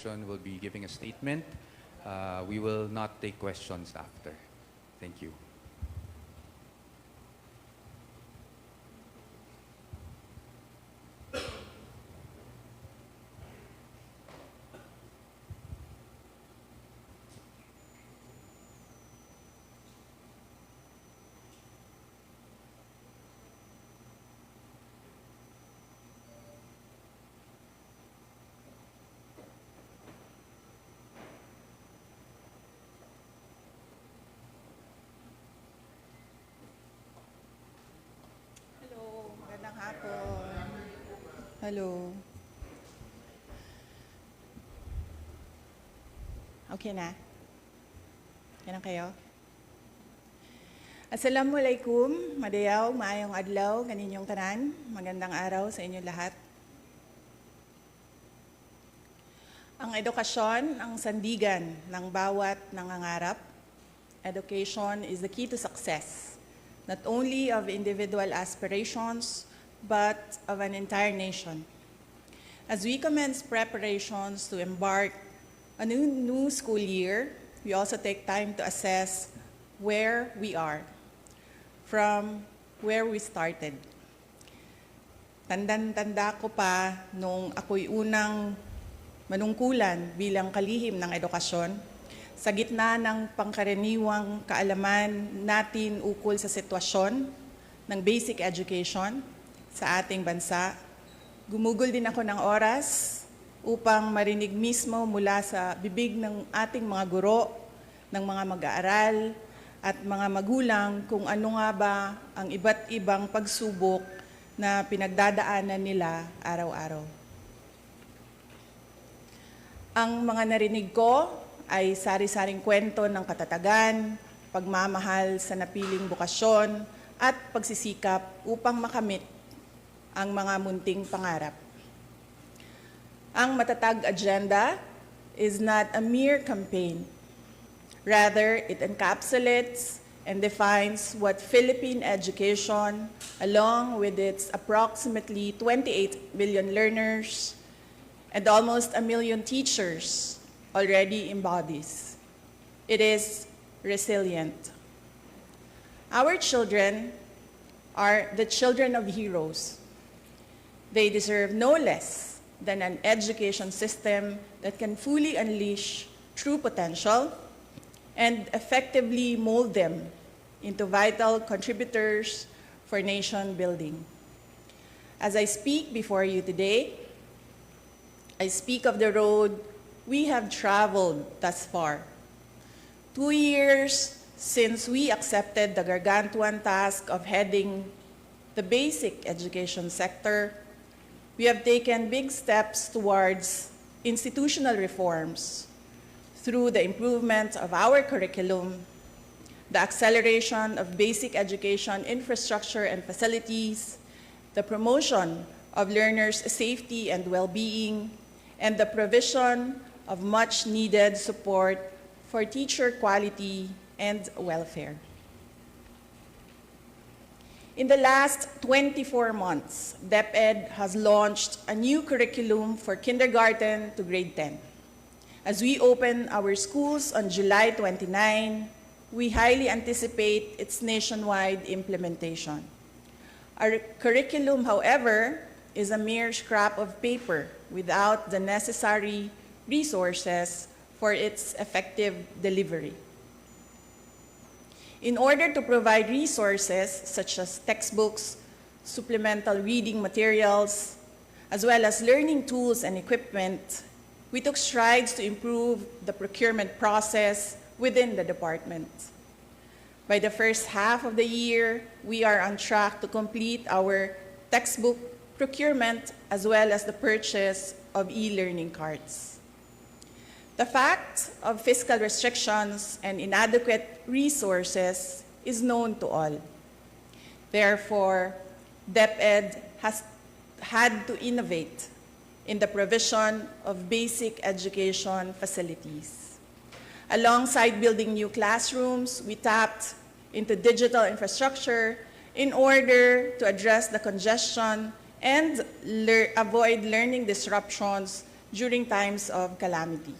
Education will be giving a statement. We will not take questions after. Thank you. Magandang hapon. Hello. Okay na? Okay na kayo? Assalamualaikum, madayaw, maayong adlaw, kaninyong tanan. Magandang araw sa inyo lahat. Ang edukasyon, ang sandigan ng bawat nangangarap. Education is the key to success, not only of individual aspirations, but of an entire nation. As we commence preparations to embark on a new school year, we also take time to assess where we are, from where we started. Tanda ko pa nung ako'y unang manungkulan bilang kalihim ng edukasyon, sa gitna ng pangkaraniwang kaalaman natin ukol sa sitwasyon ng basic education sa ating bansa, gumugol din ako ng oras upang marinig mismo mula sa bibig ng ating mga guro, ng mga mag-aaral at mga magulang kung ano nga ba ang iba't ibang pagsubok na pinagdadaanan nila araw-araw. Ang mga narinig ko ay sari-saring kwento ng katatagan, pagmamahal sa napiling bukasyon, at pagsisikap upang makamit ang mga munting pangarap. Ang matatag agenda is not a mere campaign. Rather, it encapsulates and defines what Philippine education, along with its approximately 28 million learners and almost 1 million teachers, already embodies. It is resilient. Our children are the children of heroes. They deserve no less than an education system that can fully unleash true potential and effectively mold them into vital contributors for nation building. As I speak before you today, I speak of the road we have traveled thus far. 2 years since we accepted the gargantuan task of heading the basic education sector, we have taken big steps towards institutional reforms through the improvement of our curriculum, the acceleration of basic education infrastructure and facilities, the promotion of learners' safety and well-being, and the provision of much-needed support for teacher quality and welfare. In the last 24 months, DepEd has launched a new curriculum for kindergarten to grade 10. As we open our schools on July 29, we highly anticipate its nationwide implementation. Our curriculum, however, is a mere scrap of paper without the necessary resources for its effective delivery. In order to provide resources such as textbooks, supplemental reading materials, as well as learning tools and equipment, we took strides to improve the procurement process within the department. By the first half of the year, we are on track to complete our textbook procurement as well as the purchase of e-learning cards. The fact of fiscal restrictions and inadequate resources is known to all. Therefore, DepEd has had to innovate in the provision of basic education facilities. Alongside building new classrooms, we tapped into digital infrastructure in order to address the congestion and avoid learning disruptions during times of calamity.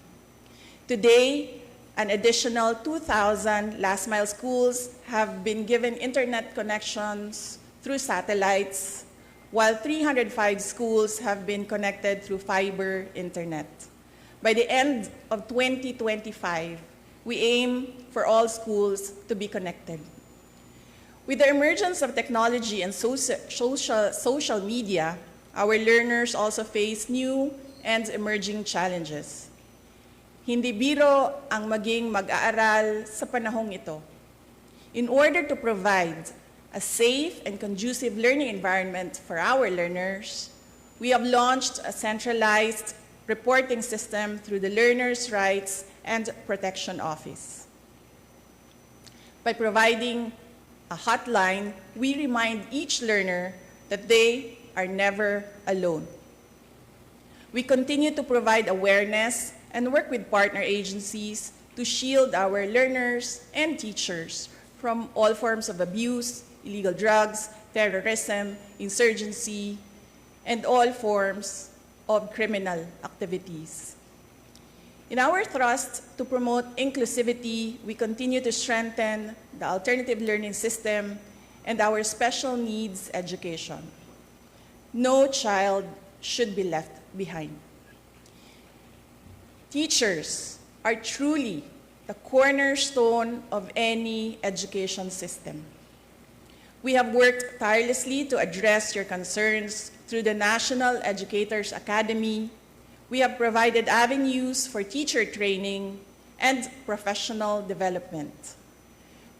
Today, an additional 2,000 last-mile schools have been given internet connections through satellites, while 305 schools have been connected through fiber internet. By the end of 2025, we aim for all schools to be connected. With the emergence of technology and social media, our learners also face new and emerging challenges. Hindi biro ang maging mag-aaral sa panahong ito. In order to provide a safe and conducive learning environment for our learners, we have launched a centralized reporting system through the Learners' Rights and Protection Office. By providing a hotline, we remind each learner that they are never alone. We continue to provide awareness and work with partner agencies to shield our learners and teachers from all forms of abuse, illegal drugs, terrorism, insurgency, and all forms of criminal activities. In our thrust to promote inclusivity, we continue to strengthen the alternative learning system and our special needs education. No child should be left behind. Teachers are truly the cornerstone of any education system. We have worked tirelessly to address your concerns through the National Educators Academy. We have provided avenues for teacher training and professional development.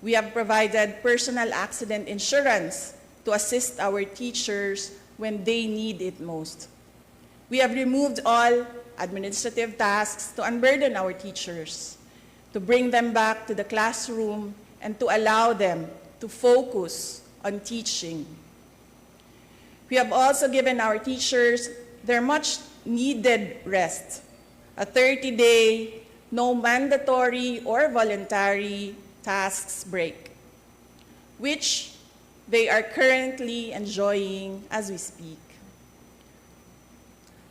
We have provided personal accident insurance to assist our teachers when they need it most. We have removed all administrative tasks to unburden our teachers, to bring them back to the classroom and to allow them to focus on teaching. We have also given our teachers their much needed rest, a 30-day, no mandatory or voluntary tasks break, which they are currently enjoying as we speak.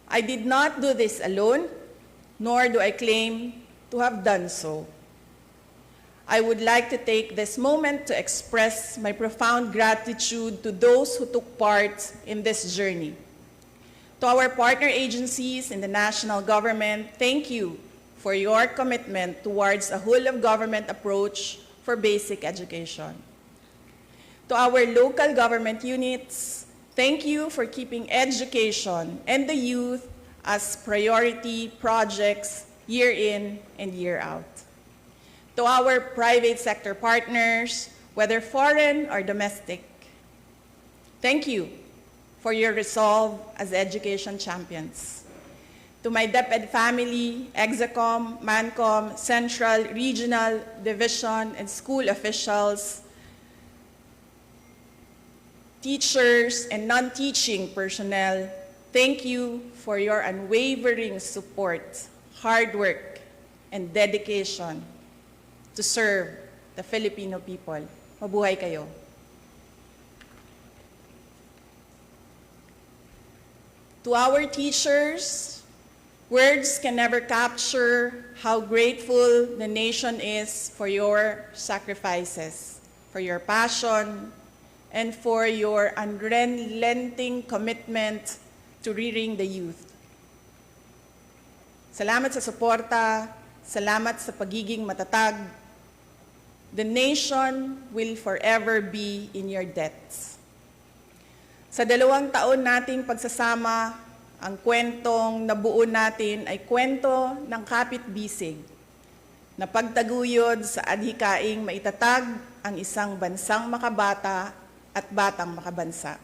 I did not do this alone, nor do I claim to have done so. I would like to take this moment to express my profound gratitude to those who took part in this journey. To our partner agencies in the national government, thank you for your commitment towards a whole-of-government approach for basic education. To our local government units, thank you for keeping education and the youth as priority projects year in and year out. To our private sector partners, whether foreign or domestic, thank you for your resolve as education champions. To my DepEd family, Execom, Mancom, Central, Regional, Division, and school officials, teachers, and non-teaching personnel, thank you for your unwavering support, hard work, and dedication to serve the Filipino people. Mabuhay kayo. To our teachers, words can never capture how grateful the nation is for your sacrifices, for your passion, and for your unrelenting commitment to rearing the youth. Salamat sa suporta, salamat sa pagiging matatag. The nation will forever be in your debts. Sa 2 taon nating pagsasama, ang kwentong nabuo natin ay kwento ng kapit-bisig na pagtaguyod sa adhikaing maitatag ang isang bansang makabata at batang makabansa.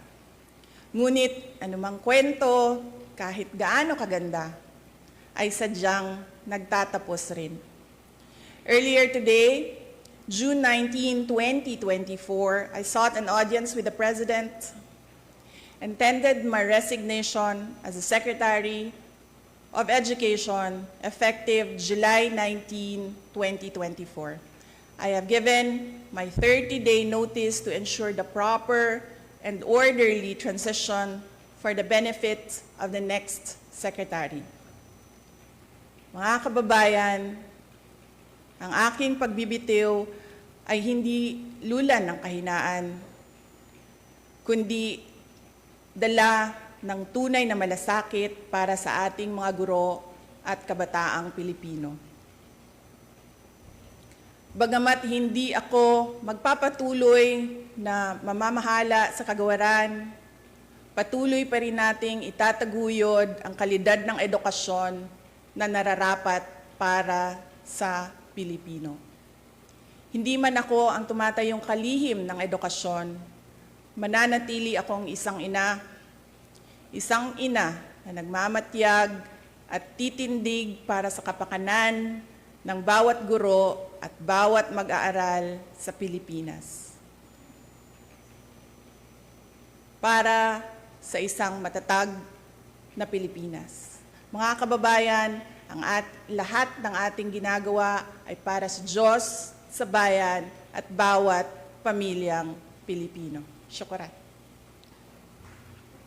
Ngunit anumang kwento, kahit gaano kaganda, ay sadyang nagtatapos rin. Earlier today, June 19, 2024, I sought an audience with the President and tendered my resignation as the Secretary of Education effective July 19, 2024. I have given my 30-day notice to ensure the proper and orderly transition for the benefit of the next Secretary. Mga kababayan, ang aking pagbibitiw ay hindi lulan ng kahinaan, kundi dala ng tunay na malasakit para sa ating mga guro at kabataang Pilipino. Bagamat hindi ako magpapatuloy na mamamahala sa kagawaran, patuloy pa rin nating itataguyod ang kalidad ng edukasyon na nararapat para sa Pilipino. Hindi man ako ang tumatayong kalihim ng edukasyon, mananatili akong isang ina na nagmamatyag at titindig para sa kapakanan ng bawat guro at bawat mag-aaral sa Pilipinas. Para sa isang matatag na Pilipinas. Mga kababayan, lahat ng ating ginagawa ay para sa Diyos, sa bayan, at bawat pamilyang Pilipino. Syukuran.